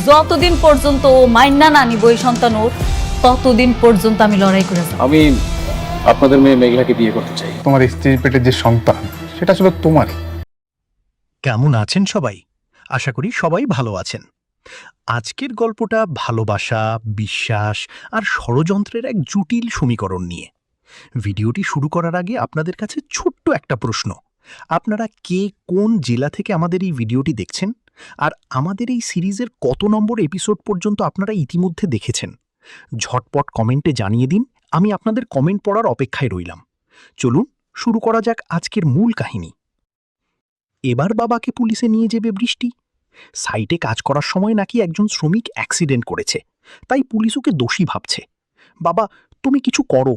যতদিন পর্যন্ত ও মাইন্না না নিব এই সন্তান ওর, ততদিন পর্যন্ত আমি লড়াই করে যাব। আমি আপনাদের মেয়ে মেঘলাকে বিয়ে করতে চাই। তোমার স্ত্রীর পেটের যে সন্তান সেটা আসলে তোমারই। কেমন আছেন সবাই? আশা করি সবাই ভালো আছেন। আজকের গল্পটা ভালোবাসা, বিশ্বাস আর ষড়যন্ত্রের এক জটিল সমীকরণ নিয়ে। ভিডিওটি শুরু করার আগে আপনাদের কাছে ছোট্ট একটা প্রশ্ন। আপনারা কে কোন জেলা থেকে আমাদের এই ভিডিওটি দেখছেন? আর আমাদের এই সিরিজের কত নম্বর এপিসোড পর্যন্ত আপনারা ইতিমধ্যে দেখেছেন? ঝটপট কমেন্টে জানিয়ে দিন, আমি আপনাদের কমেন্ট পড়ার অপেক্ষায় রইলাম। চলুন শুরু করা যাক আজকের মূল কাহিনী। এবার বাবাকে পুলিশে নিয়ে যাবে বৃষ্টি। সাইটে কাজ করার সময় নাকি একজন শ্রমিক অ্যাক্সিডেন্ট করেছে, তাই পুলিশ ওকে দোষী ভাবছে। বাবা, তুমি কিছু করো,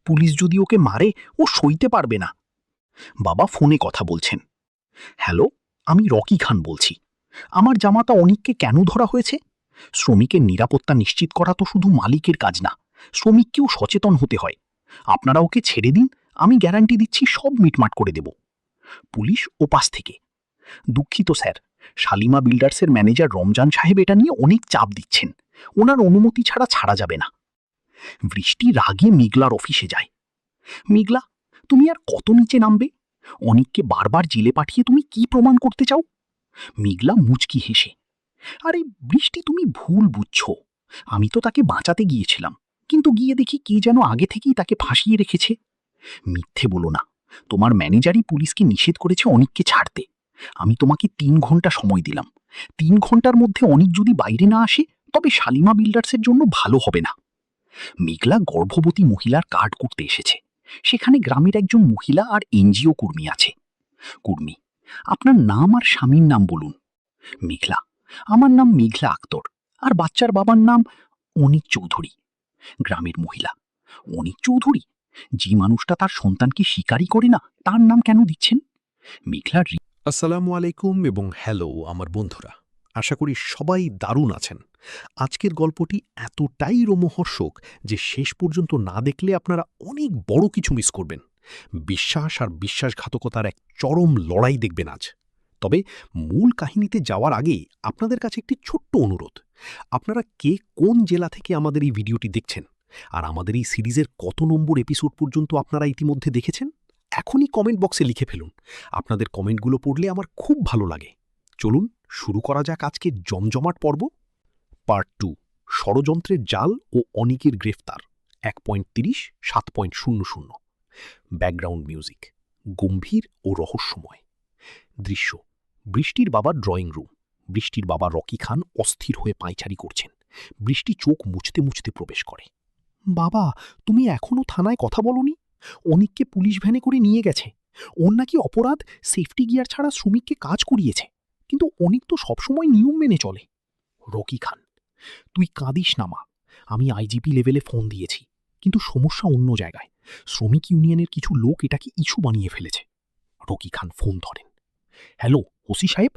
পুলিশ যদি ওকে মারে ও সইতে পারবে না। বাবা ফোনে কথা বলছেন। হ্যালো, আমি রকি খান বলছি। আমার জামাতা অনিককে কেন ধরা হয়েছে? শ্রমিকের নিরাপত্তা নিশ্চিত করা তো শুধু মালিকের কাজ না, শ্রমিককেও সচেতন হতে হয়। আপনারা ওকে ছেড়ে দিন, আমি গ্যারান্টি দিচ্ছি সব মিটমাট করে দেব। পুলিশ ওপাশ থেকে, দুঃখিত স্যার, শালিমা বিল্ডার্সের ম্যানেজার রমজান সাহেব এটা নিয়ে অনেক চাপ দিচ্ছেন, ওনার অনুমতি ছাড়া ছাড়া যাবে না। বৃষ্টি রাগে মেঘলার অফিসে যায়। মেঘলা, তুমি আর কত নিচে নামবে? অনিককে বারবার জেলে পাঠিয়ে তুমি কি প্রমাণ করতে চাও? মেঘলা মুচকি হেসে, আরে বৃষ্টি, তুমি ভুল বুঝছো। আমি তো তাকে বাঁচাতে গিয়েছিলাম, কিন্তু গিয়ে দেখি কে যেন আগে থেকেই তাকে ফাঁসিয়ে রেখেছে। মিথ্যে বলো না, তোমার ম্যানেজারই পুলিশকে নিষেধ করেছে অনিককে ছাড়তে। আমি তোমাকে 3 ঘন্টা সময় দিলাম। 3 ঘন্টার মধ্যে অনিক যদি বাইরে না আসে, তবে শালিমা বিল্ডার্সের জন্য ভালো হবে না। মেঘলা গর্ভবতী মহিলার কার্ড করতে এসেছে। সেখানে গ্রামের একজন মহিলা আর এনজিও কর্মী আছে। কর্মী, আপনার নাম আর স্বামীর নাম বলুন। মেঘলা, আমার নাম মেঘলা আক্তর, আর বাচ্চার বাবার নাম অনিক চৌধুরী। গ্রামের মহিলা, অনিক চৌধুরী? যে মানুষটা তার সন্তানকে স্বীকারই করে না, তার নাম কেন দিচ্ছেন? মেঘলার আসসালামু আলাইকুম এবং হ্যালো আমার বন্ধুরা, আশা করি সবাই দারুণ আছেন। আজকের গল্পটি এতটাই রোমহর্ষক যে শেষ পর্যন্ত না দেখলে আপনারা অনেক বড় কিছু মিস করবেন। বিশ্বাস আর বিশ্বাসঘাতকতার এক চরম লড়াই দেখবেন আজ। তবে মূল কাহিনীতে যাওয়ার আগে আপনাদের কাছে একটি ছোট্ট অনুরোধ। আপনারা কে কোন জেলা থেকে আমাদের এই ভিডিওটি দেখছেন, আর আমাদের এই সিরিজের কত নম্বর এপিসোড পর্যন্ত আপনারা ইতিমধ্যে দেখেছেন, এখনই কমেন্ট বক্সে লিখে ফেলুন। আপনাদের কমেন্টগুলো পড়লে আমার খুব ভালো লাগে। চলুন শুরু করা যাক আজকের জমজমাট পর্ব। পার্ট 2, ষড়যন্ত্রের জাল ও অনিকের গ্রেফতার, 1.30 7.00। ব্যাকগ্রাউন্ড মিউজিক গম্ভীর ও রহস্যময়। দৃশ্য, বৃষ্টির বাবার ড্রয়িং রুম। বৃষ্টির বাবা রকি খান অস্থির হয়ে পায়চারি করছেন। বৃষ্টি চোখ মুছতে মুছতে প্রবেশ করে। বাবা, তুমি এখনো থানায় কথা বলনি? অনিককে পুলিশ ভ্যানে করে নিয়ে গেছে। ওর নাকি অপরাধ সেফটি গিয়ার ছাড়া শ্রমিককে কাজ করিয়েছে, কিন্তু অনিক তো সবসময় নিয়ম মেনে চলে। রকি খান, তুই কাঁদিস না মা, আমি আইজিপি লেভেলে ফোন দিয়েছি, কিন্তু সমস্যা অন্য জায়গায়। শ্রমিক ইউনিয়নের কিছু লোক এটাকে ইস্যু বানিয়ে ফেলেছে। রকি খান ফোন ধরেন। হ্যালো ওসি সাহেব,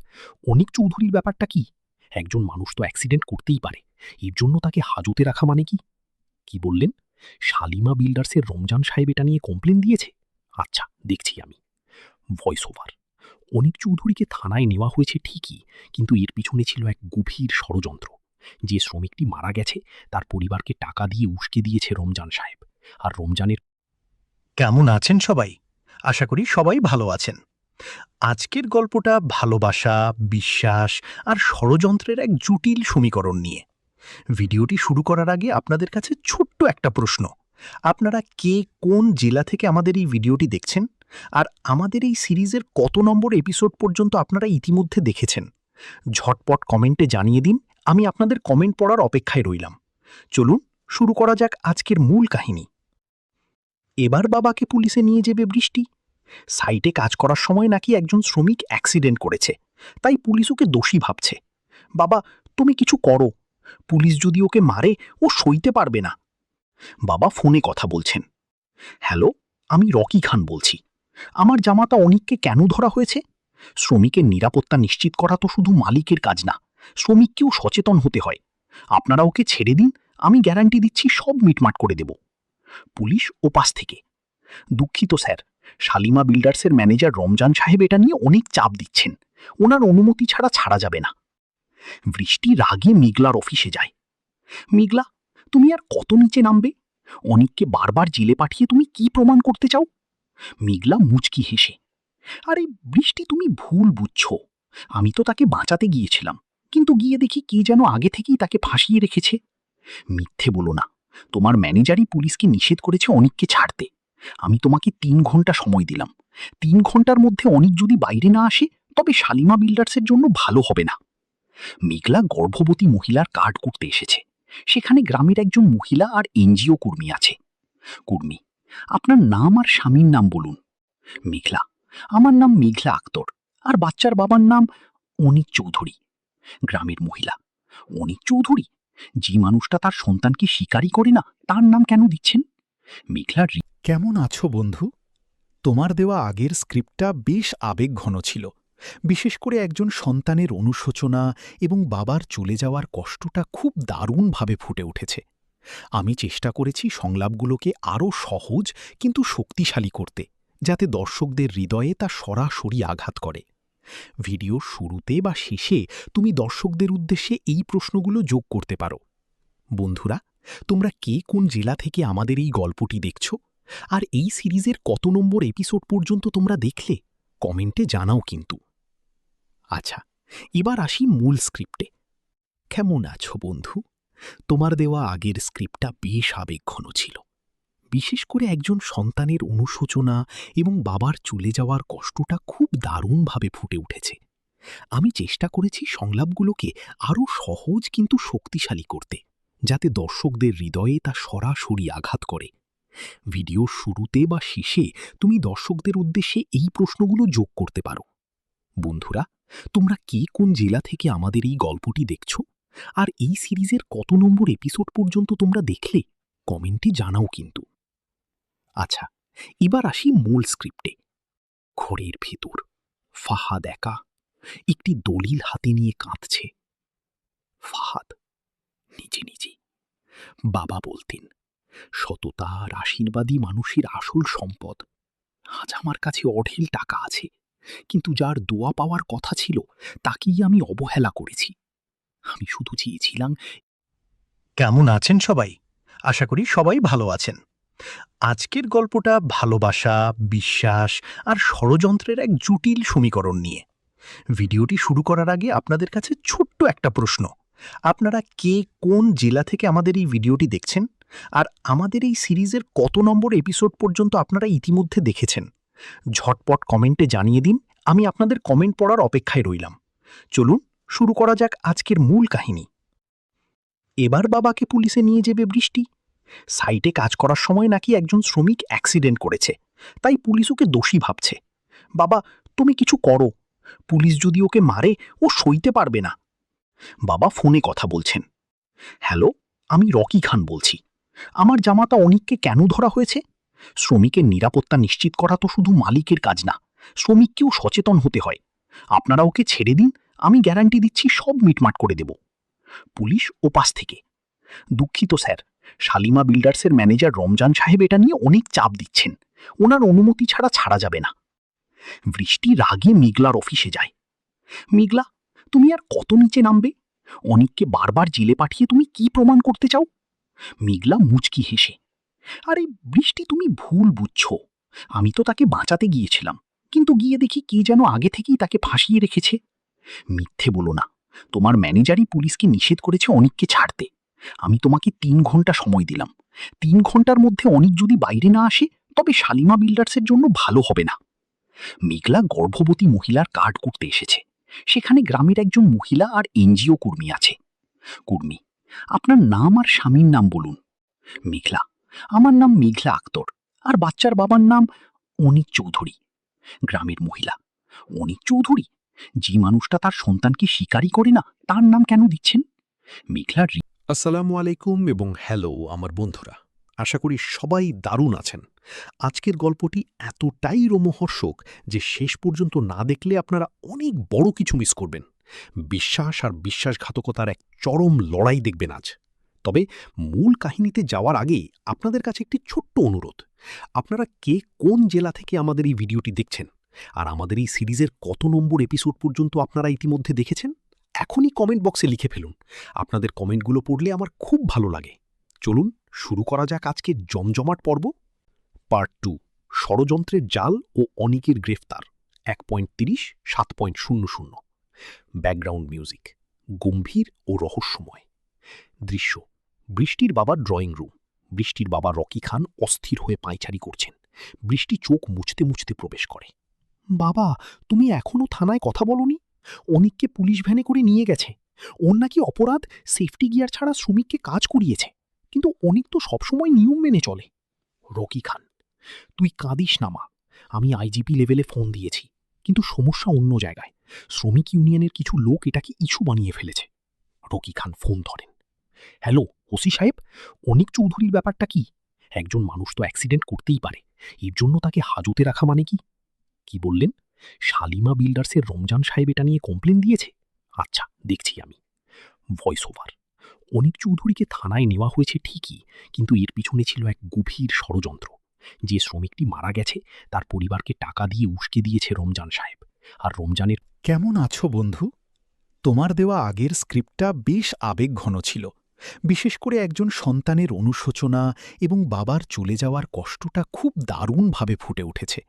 অনিক চৌধুরীর ব্যাপারটা কি? একজন মানুষ তো অ্যাক্সিডেন্ট করতেই পারে, এর জন্য তাকে হাজতে রাখা মানে কি? কি বললেন? শালিমা বিল্ডার্সের রমজান সাহেব এটা নিয়ে কমপ্লেন দিয়েছে? আচ্ছা, দেখছি আমি। ভয়েস ওভার, অনিক চৌধুরীকে থানায় নেওয়া হয়েছে ঠিকই, কিন্তু এর পিছনে ছিল এক গভীর ষড়যন্ত্র। যে শ্রমিকটি মারা গেছে তার পরিবারকে টাকা দিয়ে উস্কে দিয়েছে রমজান সাহেব, আর রমজানের। কেমন আছেন সবাই? আশা করি সবাই ভালো আছেন। আজকের গল্পটা ভালোবাসা, বিশ্বাস আর ষড়যন্ত্রের এক জটিল সমীকরণ নিয়ে। ভিডিওটি শুরু করার আগে আপনাদের কাছে ছোট্ট একটা প্রশ্ন। আপনারা কে কোন জেলা থেকে আমাদের এই ভিডিওটি দেখছেন? আর আমাদের এই সিরিজের কত নম্বর এপিসোড পর্যন্ত আপনারা ইতিমধ্যে দেখেছেন? ঝটপট কমেন্টে জানিয়ে দিন, আমি আপনাদের কমেন্ট পড়ার অপেক্ষায় রইলাম। চলুন শুরু করা যাক আজকের মূল কাহিনী। এবার বাবাকে পুলিশে নিয়ে যাবে বৃষ্টি। সাইটে কাজ করার সময় নাকি একজন শ্রমিক অ্যাক্সিডেন্ট করেছে, তাই পুলিশ ওকে দোষী ভাবছে। বাবা, তুমি কিছু করো, পুলিশ যদি ওকে মারে ও সইতে পারবে না। বাবা ফোনে কথা বলছেন। হ্যালো, আমি রকি খান বলছি। আমার জামাতা অনিককে কেন ধরা হয়েছে? শ্রমিকের নিরাপত্তা নিশ্চিত করা তো শুধু মালিকের কাজ না, শ্রমিককেও সচেতন হতে হয়। আপনারা ওকে ছেড়ে দিন, আমি গ্যারান্টি দিচ্ছি সব মিটমাট করে দেব। পুলিশ ওপাশ থেকে, দুঃখিত স্যার, শালিমা বিল্ডার্সের ম্যানেজার রমজান সাহেব এটা নিয়ে অনেক চাপ দিচ্ছেন, ওনার অনুমতি ছাড়া ছাড়া যাবে না। বৃষ্টি রাগে মেঘলার অফিসে যায়। মেঘলা, তুমি আর কত নিচে নামবে? অনিককে বারবার জেলে পাঠিয়ে তুমি কি প্রমাণ করতে চাও? মেঘলা মুচকি হেসে, আরে বৃষ্টি, তুমি ভুল বুঝছো। আমি তো তাকে বাঁচাতে গিয়েছিলাম, কিন্তু গিয়ে দেখি কে যেন আগে থেকেই তাকে ফাঁসিয়ে রেখেছে। মিথ্যে বলো না, তোমার ম্যানেজারই পুলিশকে নিষেধ করেছে অনিককে ছাড়তে। আমি তোমাকে 3 ঘন্টা সময় দিলাম। 3 ঘন্টার মধ্যে অনিক যদি বাইরে না আসে, তবে শালিমা বিল্ডার্সের জন্য ভালো হবে না। মেঘলা গর্ভবতী মহিলার কার্ড করতে এসেছে। সেখানে গ্রামের একজন মহিলা আর এনজিও কর্মী আছে। কর্মী, আপনার নাম আর স্বামীর নাম বলুন। মেঘলা, আমার নাম মেঘলা আক্তর, আর বাচ্চার বাবার নাম অনিক চৌধুরী। গ্রামের মহিলা, অনিক চৌধুরী? যে মানুষটা তার সন্তানকে স্বীকারই করে না, তার নাম কেন দিচ্ছেন? মেঘলার কেমন আছো বন্ধু? তোমার দেওয়া আগের স্ক্রিপ্টটা বেশ আবেগঘন ছিল, বিশেষ করে একজন সন্তানের অনুশোচনা এবং বাবার চলে যাওয়ার কষ্টটা খুব দারুণভাবে ফুটে উঠেছে। আমি চেষ্টা করেছি সংলাপগুলোকে আরও সহজ কিন্তু শক্তিশালী করতে, যাতে দর্শকদের হৃদয়ে তা সরাসরি আঘাত করে। ভিডিওর শুরুতে বা শেষে তুমি দর্শকদের উদ্দেশ্যে এই প্রশ্নগুলো যোগ করতে পারো। বন্ধুরা, তোমরা কে কোন জেলা থেকে আমাদের এই গল্পটি দেখছ, আর এই সিরিজের কত নম্বর এপিসোড পর্যন্ত তোমরা দেখলে কমেন্টে জানাও কিন্তু। আচ্ছা, এবার আসি মূল স্ক্রিপ্টে। কেমন আছো বন্ধু? তোমার দেওয়া আগের স্ক্রিপ্টটা বেশ আবেগঘন ছিল, বিশেষ করে একজন সন্তানের অনুশোচনা এবং বাবার চলে যাওয়ার কষ্টটা খুব দারুণভাবে ফুটে উঠেছে। আমি চেষ্টা করেছি সংলাপগুলোকে আরও সহজ কিন্তু শক্তিশালী করতে, যাতে দর্শকদের হৃদয়ে তা সরাসরি আঘাত করে। ভিডিওর শুরুতে বা শেষে তুমি দর্শকদের উদ্দেশ্যে এই প্রশ্নগুলো যোগ করতে পারো। বন্ধুরা, তোমরা কে কোন জেলা থেকে আমাদের এই গল্পটি দেখছ, আর এই সিরিজের কত নম্বর এপিসোড পর্যন্ত তোমরা দেখলে কমেন্টে জানাও কিন্তু। আচ্ছা, এবার আসি মূল স্ক্রিপ্টে। ঘরের ভেতর ফাহাদ একা একটি দলিল হাতে নিয়ে কাঁদছে। ফাহাদ নিজে নিজে। বাবা বলতেন, সততা আর আশীর্বাদী মানুষের আসল সম্পদ। আজ আমার কাছে অঢেল টাকা আছে, কিন্তু যার দোয়া পাওয়ার কথা ছিল তাকেই আমি অবহেলা করেছি। আমি শুধু চেয়েছিলাম। কেমন আছেন সবাই? আশা করি সবাই ভালো আছেন। আজকের গল্পটা ভালোবাসা, বিশ্বাস আর ষড়যন্ত্রের এক জটিল সমীকরণ নিয়ে। ভিডিওটি শুরু করার আগে আপনাদের কাছে ছোট্ট একটা প্রশ্ন। আপনারা কে কোন জেলা থেকে আমাদের এই ভিডিওটি দেখছেন, আর আমাদের এই সিরিজের কত নম্বর এপিসোড পর্যন্ত আপনারা ইতিমধ্যে দেখেছেন? ঝটপট কমেন্টে জানিয়ে দিন, আমি আপনাদের কমেন্ট পড়ার অপেক্ষায় রইলাম। চলুন শুরু করা যাক আজকের মূল কাহিনী। এবার বাবাকে পুলিশে নিয়ে যাবে বৃষ্টি। সাইটে কাজ করার সময় নাকি একজন শ্রমিক অ্যাক্সিডেন্ট করেছে, তাই পুলিশ ওকে দোষী ভাবছে। বাবা, তুমি কিছু করো, পুলিশ যদি ওকে মারে ও সইতে পারবে না। বাবা ফোনে কথা বলছেন। হ্যালো, আমি রকি খান বলছি। আমার জামাতা অনিককে কেন ধরা হয়েছে? শ্রমিকের নিরাপত্তা নিশ্চিত করা তো শুধু মালিকের কাজ না, শ্রমিককেও সচেতন হতে হয়। আপনারা ওকে ছেড়ে দিন, আমি গ্যারান্টি দিচ্ছি সব মিটমাট করে দেব। পুলিশ ওপাশ থেকে, দুঃখিত স্যার, শালিমা বিল্ডার্সের ম্যানেজার রমজান সাহেব এটা নিয়ে অনেক চাপ দিচ্ছেন, ওনার অনুমতি ছাড়া ছাড়া যাবে না। বৃষ্টি রাগে মেঘলার অফিসে যায়। মেঘলা, তুমি আর কত নিচে নামবে? অনিককে বারবার জেলে পাঠিয়ে তুমি কি প্রমাণ করতে চাও? মেঘলা মুচকি হেসে, আরে বৃষ্টি, তুমি ভুল বুঝছো। আমি তো তাকে বাঁচাতে গিয়েছিলাম, কিন্তু গিয়ে দেখি কে যেন আগে থেকেই তাকে ফাঁসিয়ে রেখেছে। মিথ্যে বলো না, তোমার ম্যানেজারই পুলিশকে নিষেধ করেছে অনিককে ছাড়তে। আমি তোমাকে 3 ঘন্টা সময় দিলাম। 3 ঘন্টার মধ্যে অনিক যদি বাইরে না আসে, তবে শালিমা বিল্ডার্সের জন্য ভালো হবে না। মেঘলা গর্ভবতী মহিলার কার্ড করতে এসেছে। সেখানে গ্রামের একজন মহিলা আর এনজিও কর্মী আছে। কর্মী, আপনার নাম আর স্বামীর নাম বলুন। মেঘলা, আমার নাম মেঘলা আক্তর, আর বাচ্চার বাবার নাম অনিক চৌধুরী। গ্রামের মহিলা, অনিক চৌধুরী? যে মানুষটা তার সন্তানকে স্বীকারই করে না, তার নাম কেন দিচ্ছেন? মেঘলার আসসালামু আলাইকুম এবং হ্যালো আমার বন্ধুরা, আশা করি সবাই দারুণ আছেন। আজকের গল্পটি এতটাই রোমহর্ষক যে শেষ পর্যন্ত না দেখলে আপনারা অনেক বড় কিছু মিস করবেন। বিশ্বাস আর বিশ্বাসঘাতকতার এক চরম লড়াই দেখবেন আজ। তবে মূল কাহিনীতে যাওয়ার আগে আপনাদের কাছে একটি ছোট্ট অনুরোধ। আপনারা কে কোন জেলা থেকে আমাদের এই ভিডিওটি দেখছেন, আর আমাদের এই সিরিজের কত নম্বর এপিসোড পর্যন্ত আপনারা ইতিমধ্যে দেখেছেন, এখনই কমেন্ট বক্সে লিখে ফেলুন। আপনাদের কমেন্টগুলো পড়লে আমার খুব ভালো লাগে। চলুন শুরু করা যাক আজকের জমজমাট পর্ব। পার্ট 2, ষড়যন্ত্রের জাল ও অনিকের গ্রেফতার। 1.30 7.00। ব্যাকগ্রাউন্ড মিউজিক গম্ভীর ও রহস্যময়। দৃশ্য বৃষ্টির বাবার ড্রয়িং রুম। বৃষ্টির বাবা রকি খান অস্থির হয়ে পায়চারি করছেন। বৃষ্টি চোখ মুছতে মুছতে প্রবেশ করে। বাবা, তুমি এখনো থানায় কথা বলনি? অনিককে পুলিশ ভ্যানে করে নিয়ে গেছে। ওর নাকি অপরাধ সেফটি গিয়ার ছাড়া শ্রমিককে কাজ করিয়েছে। কিন্তু অনিক তো সবসময় নিয়ম মেনে চলে। রকি খান, তুই কাঁদিস না মা। আমি আইজিপি লেভেলে ফোন দিয়েছি, কিন্তু সমস্যা অন্য জায়গায়। শ্রমিক ইউনিয়নের কিছু লোক এটাকে ইস্যু বানিয়ে ফেলেছে। রকি খান ফোন ধরেন। হ্যালো ওসি সাহেব, অনিক চৌধুরীর ব্যাপারটা কি? একজন মানুষ তো অ্যাক্সিডেন্ট করতেই পারে, এর জন্য তাকে হাজতে রাখা মানে কি? কি বললেন? শালিমা বিল্ডার্সের রমজান সাহেব এটা নিয়ে কমপ্লেন দিয়েছে? আচ্ছা, দেখছি আমি। Voice over. অনিক চৌধুরীকে থানায় নেওয়া হয়েছে ঠিকই, কিন্তু এর পিছনে ছিল এক গভীর ষড়যন্ত্র। যে শ্রমিকটি মারা গেছে তার পরিবারকে টাকা দিয়ে উস্কে দিয়েছে রমজান সাহেব। আর রমজানের কেমন আছো বন্ধু? তোমার দেওয়া আগের স্ক্রিপ্টটা বেশ আবেগঘন ছিল। বিশেষ করে একজন সন্তানের অনুশোচনা এবং বাবার চলে যাওয়ার কষ্টটা খুব দারুণভাবে ফুটে উঠেছে।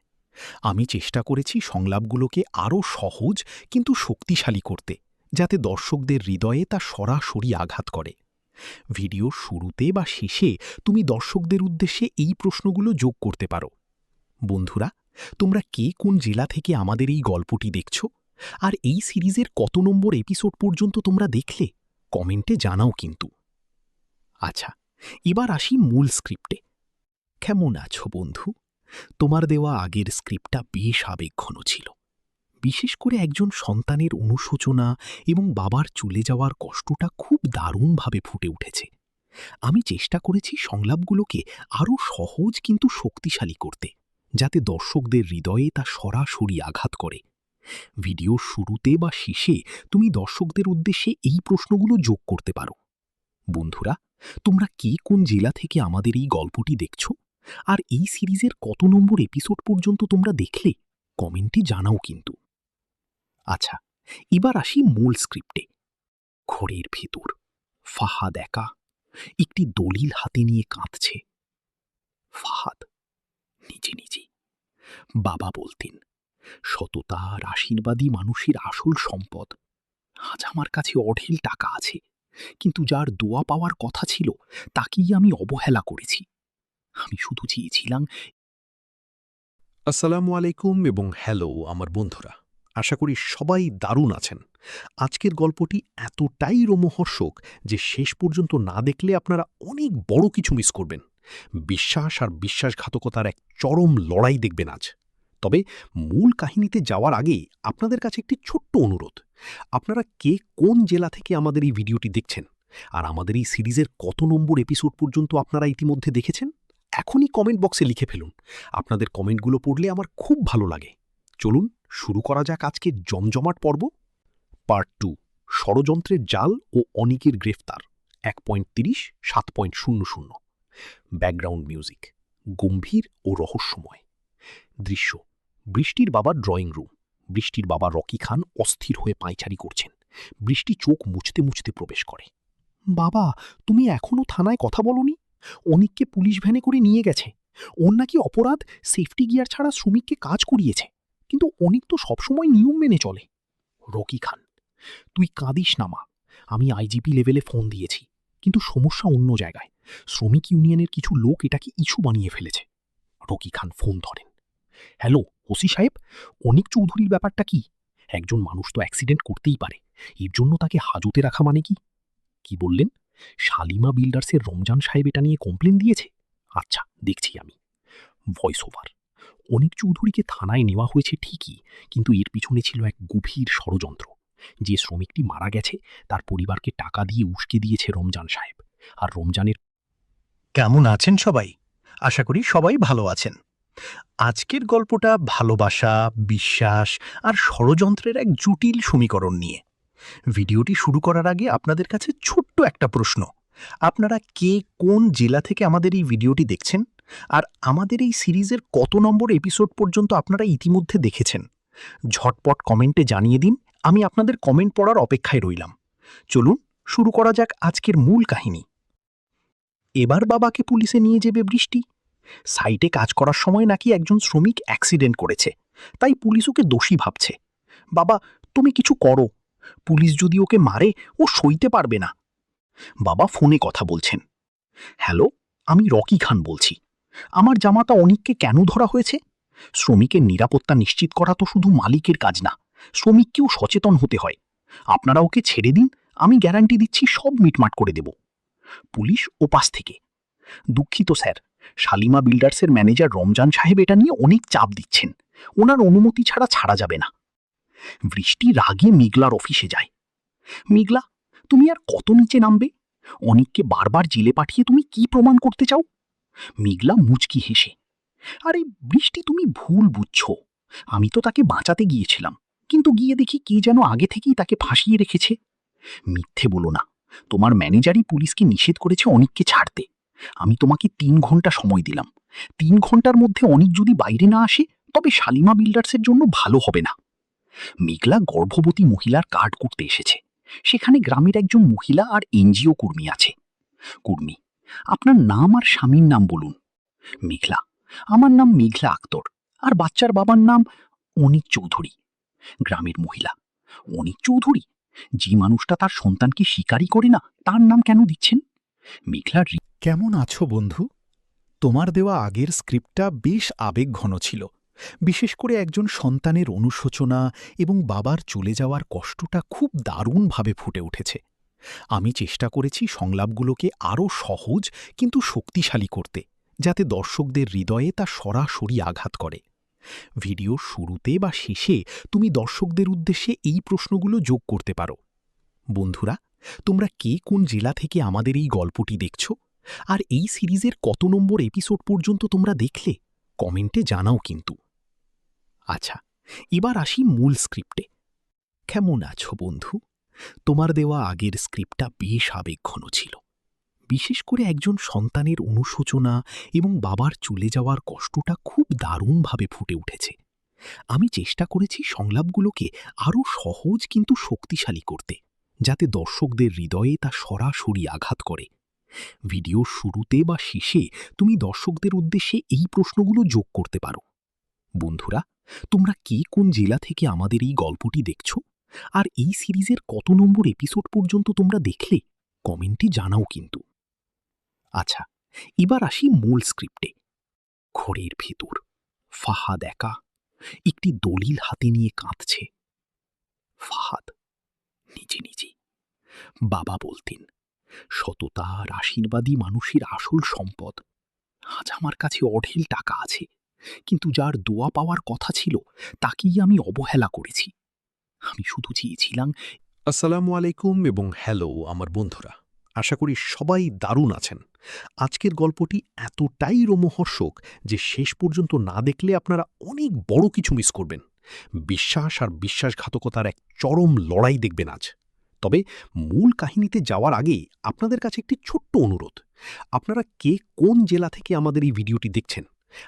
আমি চেষ্টা করেছি সংলাপগুলোকে আরও সহজ কিন্তু শক্তিশালী করতে, যাতে দর্শকদের হৃদয়ে তা সরাসরি আঘাত করে। ভিডিওর শুরুতে বা শেষে তুমি দর্শকদের উদ্দেশ্যে এই প্রশ্নগুলো যোগ করতে পারো। বন্ধুরা, তোমরা কে কোন জেলা থেকে আমাদের এই গল্পটি দেখছ? আর এই সিরিজের কত নম্বর এপিসোড পর্যন্ত তোমরা দেখলে? কমেন্টে জানাও কিন্তু। আচ্ছা, এবার আসি মূল স্ক্রিপ্টে। কেমন আছো বন্ধু? তোমার দেওয়া আগের স্ক্রিপ্টটা বেশ আবেগঘন ছিল। বিশেষ করে একজন সন্তানের অনুশোচনা এবং বাবার চলে যাওয়ার কষ্টটা খুব দারুণভাবে ফুটে উঠেছে। আমি চেষ্টা করেছি সংলাপগুলোকে আরও সহজ কিন্তু শক্তিশালী করতে, যাতে দর্শকদের হৃদয়ে তা সরাসরি আঘাত করে। ভিডিওর শুরুতে বা শেষে তুমি দর্শকদের উদ্দেশ্যে এই প্রশ্নগুলো যোগ করতে পারো। বন্ধুরা, তোমরা কে কোন জেলা থেকে আমাদের এই গল্পটি দেখছ? আর এই সিরিজের কত নম্বর এপিসোড পর্যন্ত তোমরা দেখলে? কমেন্টে জানাও কিন্তু। আচ্ছা, এবার আসি মূল স্ক্রিপ্টে। ঘরের ভেতর ফাহাদ একা একটি দলিল হাতে নিয়ে কাঁদছে। ফাহাদ নিজে নিজে। বাবা বলতেন, সততা আর আশীর্বাদী মানুষের আসল সম্পদ। আজ আমার কাছে অঢেল টাকা আছে, কিন্তু যার দোয়া পাওয়ার কথা ছিল তাকেই আমি অবহেলা করেছি। আমি শুধু চেয়েছিলাম। আসসালামু আলাইকুম এবং হ্যালো আমার বন্ধুরা, আশা করি সবাই দারুণ আছেন। আজকের গল্পটি এতটাই রোমহর্ষক যে শেষ পর্যন্ত না দেখলে আপনারা অনেক বড় কিছু মিস করবেন। বিশ্বাস আর বিশ্বাসঘাতকতার এক চরম লড়াই দেখবেন আজ। তবে মূল কাহিনীতে যাওয়ার আগে আপনাদের কাছে একটি ছোট্ট অনুরোধ। আপনারা কে কোন জেলা থেকে আমাদের এই ভিডিওটি দেখছেন? আর আমাদের এই সিরিজের কত নম্বর এপিসোড পর্যন্ত আপনারা ইতিমধ্যে দেখেছেন? এখনই কমেন্ট বক্সে লিখে ফেলুন। আপনাদের কমেন্টগুলো পড়লে আমার খুব ভালো লাগে। চলুন শুরু করা যাক আজকের জমজমাট পর্ব। পার্ট 2, ষড়যন্ত্রের জাল ও অনিকের গ্রেফতার। 1.30 7.00। ব্যাকগ্রাউন্ড মিউজিক গম্ভীর ও রহস্যময়। দৃশ্য বৃষ্টির বাবার ড্রয়িং রুম। বৃষ্টির বাবা রকি খান অস্থির হয়ে পায়চারি করছেন। বৃষ্টি চোখ মুছতে মুছতে প্রবেশ করে। বাবা, তুমি এখনো থানায় কথা বলনি? অনিককে পুলিশ ভ্যানে করে নিয়ে গেছে। ওর নাকি অপরাধ সেফটি গিয়ার ছাড়া শ্রমিককে কাজ করিয়েছে। কিন্তু অনিক তো সবসময় নিয়ম মেনে চলে। রকি খান, তুই কাঁদিস না মা। আমি আইজিপি লেভেলে ফোন দিয়েছি, কিন্তু সমস্যা অন্য জায়গায়। শ্রমিক ইউনিয়নের কিছু লোক এটাকে ইস্যু বানিয়ে ফেলেছে। রকি খান ফোন ধরেন। হ্যালো ওসি সাহেব, অনিক চৌধুরীর ব্যাপারটা কি? একজন মানুষ তো অ্যাক্সিডেন্ট করতেই পারে, এর জন্য তাকে হাজতে রাখা মানে কি? কি বললেন? শালিমা বিল্ডার্সের রমজান সাহেব এটা নিয়ে কমপ্লেন দিয়েছে? আচ্ছা, দেখছি আমি। Voice over. অনিক চৌধুরীকে থানায় নেওয়া হয়েছে ঠিকই, কিন্তু এর পিছনে ছিল এক গভীর ষড়যন্ত্র। যে শ্রমিকটি মারা গেছে তার পরিবারকে টাকা দিয়ে উস্কে দিয়েছে রমজান সাহেব। আর রমজানের কেমন আছেন সবাই? আশা করি সবাই ভালো আছেন। আজকের গল্পটা ভালোবাসা, বিশ্বাস আর ষড়যন্ত্রের এক জটিল সমীকরণ নিয়ে। ভিডিওটি শুরু করার আগে আপনাদের কাছে ছোট্ট একটা প্রশ্ন। আপনারা কে কোন জেলা থেকে আমাদের এই ভিডিওটি দেখছেন? আর আমাদের এই সিরিজের কত নম্বর এপিসোড পর্যন্ত আপনারা ইতিমধ্যে দেখেছেন? ঝটপট কমেন্টে জানিয়ে দিন আমি আপনাদের কমেন্ট পড়ার অপেক্ষায় রইলাম। চলুন শুরু করা যাক আজকের মূল কাহিনী। এবার বাবাকে পুলিশে নিয়ে যাবে বৃষ্টি। সাইটে কাজ করার সময় নাকি একজন শ্রমিক অ্যাক্সিডেন্ট করেছে, তাই পুলিশ ওকে দোষী ভাবছে। বাবা, তুমি কিছু করো, পুলিশ যদি ওকে মারে ও সইতে পারবে না। বাবা ফোনে কথা বলছেন। হ্যালো, আমি রকি খান বলছি। আমার জামাতা অনিককে কেন ধরা হয়েছে? শ্রমিকের নিরাপত্তা নিশ্চিত করা তো শুধু মালিকের কাজ না, শ্রমিককেও সচেতন হতে হয়। আপনারা ওকে ছেড়ে দিন, আমি গ্যারান্টি দিচ্ছি সব মিটমাট করে দেব। পুলিশ ওপাশ থেকে, দুঃখিত স্যার, শালিমা বিল্ডার্সের ম্যানেজার রমজান সাহেব এটা নিয়ে অনেক চাপ দিচ্ছেন, ওনার অনুমতি ছাড়া যাবে না। বৃষ্টি রাগে মেঘলার অফিসে যায়। মেঘলা, তুমি আর কত নিচে নামবে? অনিককে বারবার জেলে পাঠিয়ে তুমি কি প্রমাণ করতে চাও? মেঘলা মুচকি হেসে, আরে বৃষ্টি, তুমি ভুল বুঝছো। আমি তো তাকে বাঁচাতে গিয়েছিলাম, কিন্তু গিয়ে দেখি কে যেন আগে থেকেই তাকে ফাঁসিয়ে রেখেছে। মিথ্যে বলো না, তোমার ম্যানেজারই পুলিশকে নিষেধ করেছে অনিককে ছাড়তে। আমি তোমাকে 3 ঘন্টা সময় দিলাম। 3 ঘন্টার মধ্যে অনিক যদি বাইরে না আসে, তবে শালিমা বিল্ডার্সের জন্য ভালো হবে না। মেঘলা গর্ভবতী মহিলার কার্ড করতে এসেছে। সেখানে গ্রামের একজন মহিলা আর এনজিও কর্মী আছে। কর্মী, আপনার নাম আর স্বামীর নাম বলুন। মেঘলা, আমার নাম মেঘলা আক্তর, আর বাচ্চার বাবার নাম অনিক চৌধুরী। গ্রামের মহিলা, অনিক চৌধুরী? যে মানুষটা তার সন্তানকে স্বীকারই করে না, তার নাম কেন দিচ্ছেন? মেঘলার কেমন আছো বন্ধু? তোমার দেওয়া আগের স্ক্রিপ্টটা বেশ আবেগঘন ছিল, বিশেষ করে একজন সন্তানের অনুশোচনা এবং বাবার চলে যাওয়ার কষ্টটা খুব দারুণভাবে ফুটে উঠেছে। আমি চেষ্টা করেছি সংলাপগুলোকে আরও সহজ কিন্তু শক্তিশালী করতে, যাতে দর্শকদের হৃদয়ে তা সরাসরি আঘাত করে। ভিডিওর শুরুতে বা শেষে তুমি দর্শকদের উদ্দেশ্যে এই প্রশ্নগুলো যোগ করতে পারো। বন্ধুরা, তোমরা কে কোন জেলা থেকে আমাদের এই গল্পটি দেখছ, আর এই সিরিজের কত নম্বর এপিসোড পর্যন্ত তোমরা দেখলে কমেন্টে জানাও কিন্তু। আচ্ছা, এবার আসি মূল স্ক্রিপ্টে। কেমন আছো বন্ধু? তোমার দেওয়া আগের স্ক্রিপ্টটা বেশ আবেগঘন ছিল, বিশেষ করে একজন সন্তানের অনুশোচনা এবং বাবার চলে যাওয়ার কষ্টটা খুব দারুণভাবে ফুটে উঠেছে। আমি চেষ্টা করেছি সংলাপগুলোকে আরও সহজ কিন্তু শক্তিশালী করতে, যাতে দর্শকদের হৃদয়ে তা সরাসরি আঘাত করে। ভিডিওর শুরুতে বা শেষে তুমি দর্শকদের উদ্দেশ্যে এই প্রশ্নগুলো যোগ করতে পারো। বন্ধুরা, তোমরা কে কোন জেলা থেকে আমাদের এই গল্পটি দেখছ, আর এই সিরিজের কত নম্বর এপিসোড পর্যন্ত তোমরা দেখলে কমেন্টে জানাও কিন্তু। আচ্ছা, এবার আসি মূল স্ক্রিপ্টে। ঘরের ভেতর ফাহাদ একা, একটি দলিল হাতে নিয়ে কাঁদছে। ফাহাদ নিজে নিজে। বাবা বলতেন, সততা আর আশীর্বাদী মানুষের আসল সম্পদ। আজ আমার কাছে অঢেল টাকা আছে, কিন্তু যার দোয়া পাওয়ার কথা ছিল তাকেই আমি অবহেলা করেছি। আমি শুধু চেয়েছিলাম। আসসালামু আলাইকুম এবং হ্যালো আমার বন্ধুরা, আশা করি সবাই দারুণ আছেন। আজকের গল্পটি এতটাই রোমহর্ষক যে শেষ পর্যন্ত না দেখলে আপনারা অনেক বড় কিছু মিস করবেন। বিশ্বাস আর বিশ্বাসঘাতকতার এক চরম লড়াই দেখবেন আজ। তবে মূল কাহিনীতে যাওয়ার আগে আপনাদের কাছে একটি ছোট্ট অনুরোধ। আপনারা কে কোন জেলা থেকে আমাদের এই ভিডিওটি দেখছেন,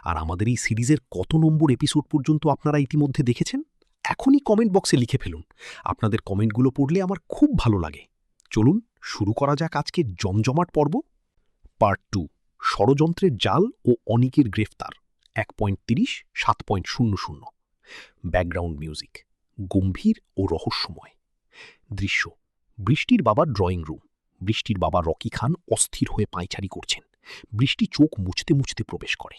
আর আমাদের এই সিরিজের কত নম্বর এপিসোড পর্যন্ত আপনারা ইতিমধ্যে দেখেছেন, এখনই কমেন্ট বক্সে লিখে ফেলুন। আপনাদের কমেন্টগুলো পড়লে আমার খুব ভালো লাগে। চলুন শুরু করা যাক আজকের জমজমাট পর্ব। পার্ট 2, ষড়যন্ত্রের জাল ও অনিকের গ্রেফতার। 1.30, 7.00। ব্যাকগ্রাউন্ড মিউজিক গম্ভীর ও রহস্যময়। দৃশ্য বৃষ্টির বাবার ড্রয়িং রুম। বৃষ্টির বাবা রকি খান অস্থির হয়ে পায়চারি করছেন। বৃষ্টি চোখ মুছতে মুছতে প্রবেশ করে।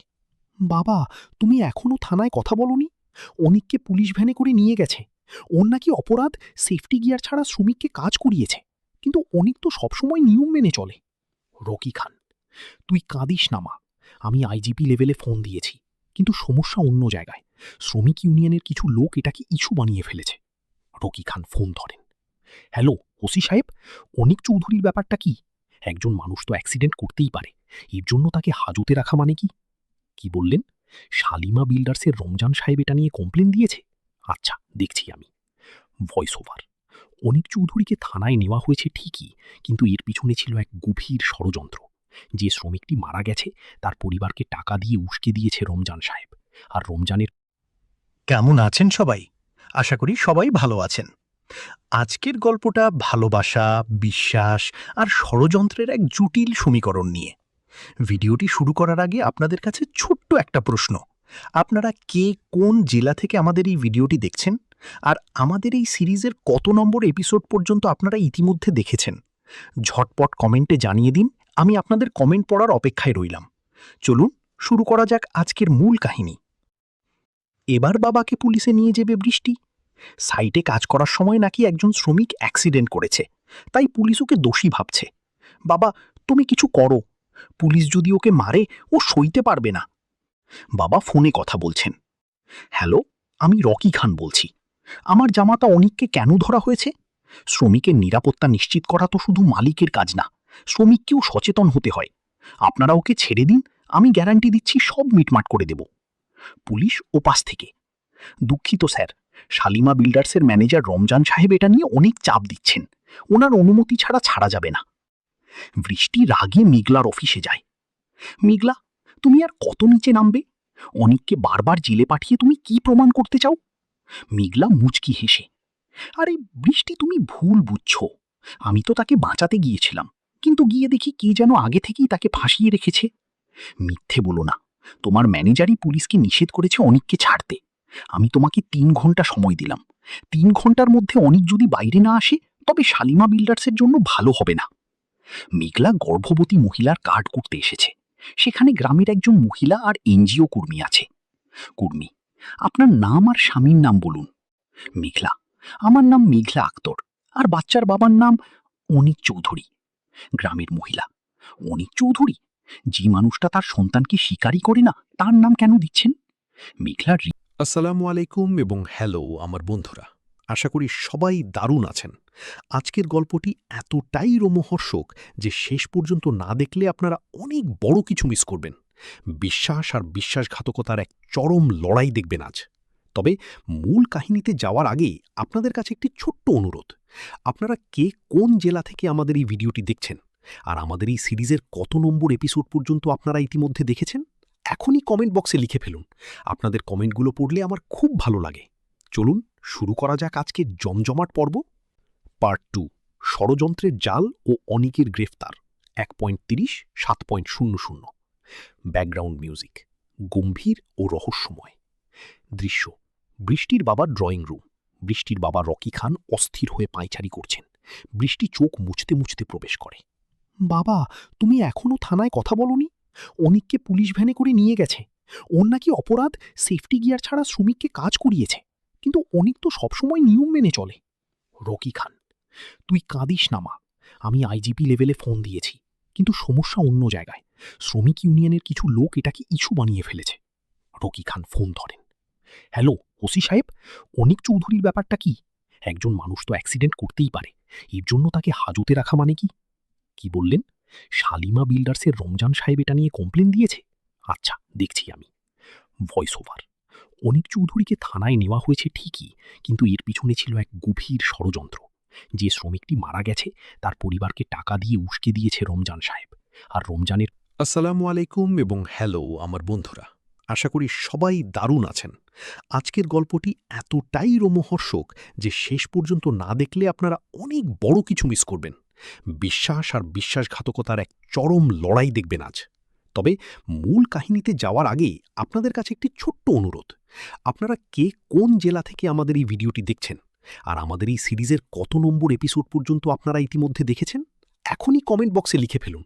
বাবা, তুমি এখনো থানায় কথা বলনি? অনিককে পুলিশ ভ্যানে করে নিয়ে গেছে। ওর নাকি অপরাধ সেফটি গিয়ার ছাড়া শ্রমিককে কাজ করিয়েছে, কিন্তু অনিক তো সবসময় নিয়ম মেনে চলে। রকি খান, তুই কাঁদিস না মা, আমি আইজিপি লেভেলে ফোন দিয়েছি, কিন্তু সমস্যা অন্য জায়গায়। শ্রমিক ইউনিয়নের কিছু লোক এটাকে ইস্যু বানিয়ে ফেলেছে। রকি খান ফোন ধরেন। হ্যালো ওসি সাহেব, অনিক চৌধুরীর ব্যাপারটা কি? একজন মানুষ তো অ্যাক্সিডেন্ট করতেই পারে, এর জন্য তাকে হাজতে রাখা মানে কি? কি বললেন? শালিমা বিল্ডার্সের রমজান সাহেব এটা নিয়ে কমপ্লেন দিয়েছে? আচ্ছা, দেখছি আমি। Voice over. অনিক চৌধুরীকে থানায় নেওয়া হয়েছে ঠিকই, কিন্তু এর পিছনে ছিল এক গভীর ষড়যন্ত্র। যে শ্রমিকটি মারা গেছে তার পরিবারকে টাকা দিয়ে উস্কে দিয়েছে রমজান সাহেব, আর রমজানের। কেমন আছেন সবাই? আশা করি সবাই ভালো আছেন। আজকের গল্পটা ভালোবাসা, বিশ্বাস আর ষড়যন্ত্রের এক জটিল সমীকরণ নিয়ে। ভিডিওটি শুরু করার আগে আপনাদের কাছে ছোট্ট একটা প্রশ্ন। আপনারা কে কোন জেলা থেকে আমাদের এই ভিডিওটি দেখছেন? আর আমাদের এই সিরিজের কত নম্বর এপিসোড পর্যন্ত আপনারা ইতিমধ্যে দেখেছেন? ঝটপট কমেন্টে জানিয়ে দিন, আমি আপনাদের কমেন্ট পড়ার অপেক্ষায় রইলাম। চলুন শুরু করা যাক আজকের মূল কাহিনী। এবার বাবাকে পুলিশে নিয়ে যাবে বৃষ্টি। সাইটে কাজ করার সময় নাকি একজন শ্রমিক অ্যাক্সিডেন্ট করেছে, তাই পুলিশ ওকে দোষী ভাবছে। বাবা, তুমি কিছু করো, পুলিশ যদি ওকে মারে ও সইতে পারবে না। বাবা ফোনে কথা বলছেন। হ্যালো, আমি রকি খান বলছি। আমার জামাতা অনিককে কেন ধরা হয়েছে? শ্রমিকের নিরাপত্তা নিশ্চিত করা তো শুধু মালিকের কাজ না, শ্রমিককেও সচেতন হতে হয়। আপনারা ওকে ছেড়ে দিন, আমি গ্যারান্টি দিচ্ছি সব মিটমাট করে দেব। পুলিশ ওপাশ থেকে, দুঃখিত স্যার, শালিমা বিল্ডার্সের ম্যানেজার রমজান সাহেব এটা নিয়ে অনেক চাপ দিচ্ছেন, ওনার অনুমতি ছাড়া যাবে না। বৃষ্টি রাগে মেঘলার অফিসে যায়। মেঘলা, তুমি আর কত নিচে নামবে? অনিককে বারবার জেলে পাঠিয়ে তুমি কি প্রমাণ করতে চাও? মেঘলা মুচকি হেসে, আরে বৃষ্টি, তুমি ভুল বুঝছো। আমি তো তাকে বাঁচাতে গিয়েছিলাম, কিন্তু গিয়ে দেখি কে যেন আগে থেকেই তাকে ফাঁসিয়ে রেখেছে। মিথ্যে বলো না, তোমার ম্যানেজারই পুলিশকে নিষেধ করেছে অনিককে ছাড়তে। আমি তোমাকে 3 ঘন্টা সময় দিলাম। 3 ঘন্টার মধ্যে অনিক যদি বাইরে না আসে, তবে শালিমা বিল্ডার্সের জন্য ভালো হবে না। মেঘলা গর্ভবতী মহিলার কার্ড করতে এসেছে। সেখানে গ্রামের একজন মহিলা আর এনজিও কর্মী আছে। কর্মী, আপনার নাম আর স্বামীর নাম বলুন। মেঘলা, আমার নাম মেঘলা আক্তর, আর বাচ্চার বাবার নাম অনিক চৌধুরী। গ্রামের মহিলা, অনিক চৌধুরী? যে মানুষটা তার সন্তানকে স্বীকারই করে না, তার নাম কেন দিচ্ছেন? মেঘলার আসসালামু আলাইকুম এবং হ্যালো আমার বন্ধুরা, আশা করি সবাই দারুণ আছেন। আজকের গল্পটি এতটাই রোমহর্ষক যে শেষ পর্যন্ত না দেখলে আপনারা অনেক বড় কিছু মিস করবেন। বিশ্বাস আর বিশ্বাসঘাতকতার এক চরম লড়াই দেখবেন আজ। তবে মূল কাহিনীতে যাওয়ার আগে আপনাদের কাছে একটি ছোট্ট অনুরোধ। আপনারা কে কোন জেলা থেকে আমাদের এই ভিডিওটি দেখছেন, আর আমাদের এই সিরিজের কত নম্বর এপিসোড পর্যন্ত আপনারা ইতিমধ্যে দেখেছেন, এখনই কমেন্ট বক্সে লিখে ফেলুন। আপনাদের কমেন্টগুলো পড়লে আমার খুব ভালো লাগে। চলুন শুরু করা যাক আজকের জমজমাট পর্ব। পার্ট 2, ষড়যন্ত্রের জাল ও অনিকের গ্রেফতার। 1.30, 7.00। ব্যাকগ্রাউন্ড মিউজিক গম্ভীর ও রহস্যময়। দৃশ্য বৃষ্টির বাবার ড্রয়িং রুম। বৃষ্টির বাবা রকি খান অস্থির হয়ে পায়চারি করছেন। বৃষ্টি চোখ মুছতে মুছতে প্রবেশ করে। বাবা, তুমি এখনো থানায় কথা বলনি? অনিককে পুলিশ ভ্যানে করে নিয়ে গেছে। ওর নাকি অপরাধ সেফটি গিয়ার ছাড়া শ্রমিককে কাজ করিয়েছে, কিন্তু অনিক তো সবসময় নিয়ম মেনে চলে। রকি খান, তুই কাঁদিস না মা, আমি আইজিপি লেভেলে ফোন দিয়েছি, কিন্তু সমস্যা অন্য জায়গায়। শ্রমিক ইউনিয়নের কিছু লোক এটাকে ইস্যু বানিয়ে ফেলেছে। রকি খান ফোন ধরেন। হ্যালো ওসি সাহেব, অনিক চৌধুরীর ব্যাপারটা কি? একজন মানুষ তো অ্যাক্সিডেন্ট করতেই পারে, এর জন্য তাকে হাজতে রাখা মানে কি? কি বললেন? শালিমা বিল্ডার্সের রমজান সাহেব এটা নিয়ে কমপ্লেন দিয়েছে? আচ্ছা, দেখছি আমি। ভয়েস ওভার, অনিক চৌধুরীকে থানায় নেওয়া হয়েছে ঠিকই, কিন্তু এর পিছনে ছিল এক গভীর ষড়যন্ত্র। যে শ্রমিকটি মারা গেছে তার পরিবারকে টাকা দিয়ে উস্কে দিয়েছে রমজান সাহেব, আর রমজানের। আসসালামু আলাইকুম এবং হ্যালো আমার বন্ধুরা, আশা করি সবাই দারুণ আছেন। আজকের গল্পটি এতটাই রোমহর্ষক যে শেষ পর্যন্ত না দেখলে আপনারা অনেক বড় কিছু মিস করবেন। বিশ্বাস আর বিশ্বাসঘাতকতার এক চরম লড়াই দেখবেন আজ। তবে মূল কাহিনীতে যাওয়ার আগে আপনাদের কাছে একটি ছোট্ট অনুরোধ। আপনারা কে কোন জেলা থেকে আমাদের এই ভিডিওটি দেখছেন, আর আমাদের এই সিরিজের কত নম্বর এপিসোড পর্যন্ত আপনারা ইতিমধ্যে দেখেছেন, এখনই কমেন্ট বক্সে লিখে ফেলুন।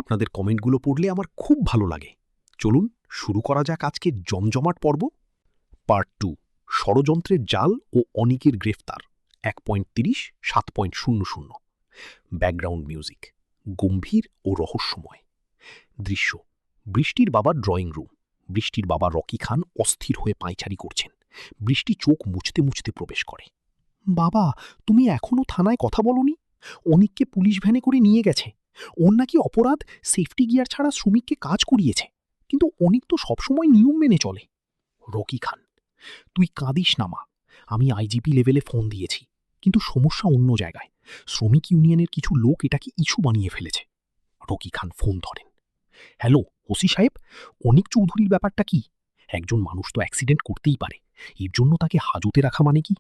আপনাদের কমেন্টগুলো পড়লে আমার খুব ভালো লাগে। চলুন শুরু করা যাক আজকের জমজমাট পর্ব। পার্ট 2, ষড়যন্ত্রের জাল ও অনিকের গ্রেফতার। 1.30, 7.00। ব্যাকগ্রাউন্ড মিউজিক গম্ভীর ও রহস্যময়। দৃশ্য বৃষ্টির বাবার ড্রয়িং রুম। বৃষ্টির বাবা রকি খান অস্থির হয়ে পায়চারি করছেন। বৃষ্টি চোখ মুছতে মুছতে প্রবেশ করে। বাবা, তুমি এখনো থানায় কথা বলনি? অনিককে পুলিশ ভ্যানে করে নিয়ে গেছে। ওর নাকি অপরাধ সেফটি গিয়ার ছাড়া শ্রমিককে কাজ করিয়েছে, কিন্তু অনিক তো সবসময় নিয়ম মেনে চলে। রকি খান, তুই কাঁদিস না মা, আমি আইজিপি লেভেলে ফোন দিয়েছি, কিন্তু সমস্যা অন্য জায়গায়। শ্রমিক ইউনিয়নের কিছু লোক এটাকে ইস্যু বানিয়ে ফেলেছে। রকি খান ফোন ধরেন। হ্যালো ওসি সাহেব, অনিক চৌধুরীর ব্যাপারটা কি? একজন মানুষ তো অ্যাক্সিডেন্ট করতেই পারে, এর জন্য তাকে হাজতে রাখা মানে কি?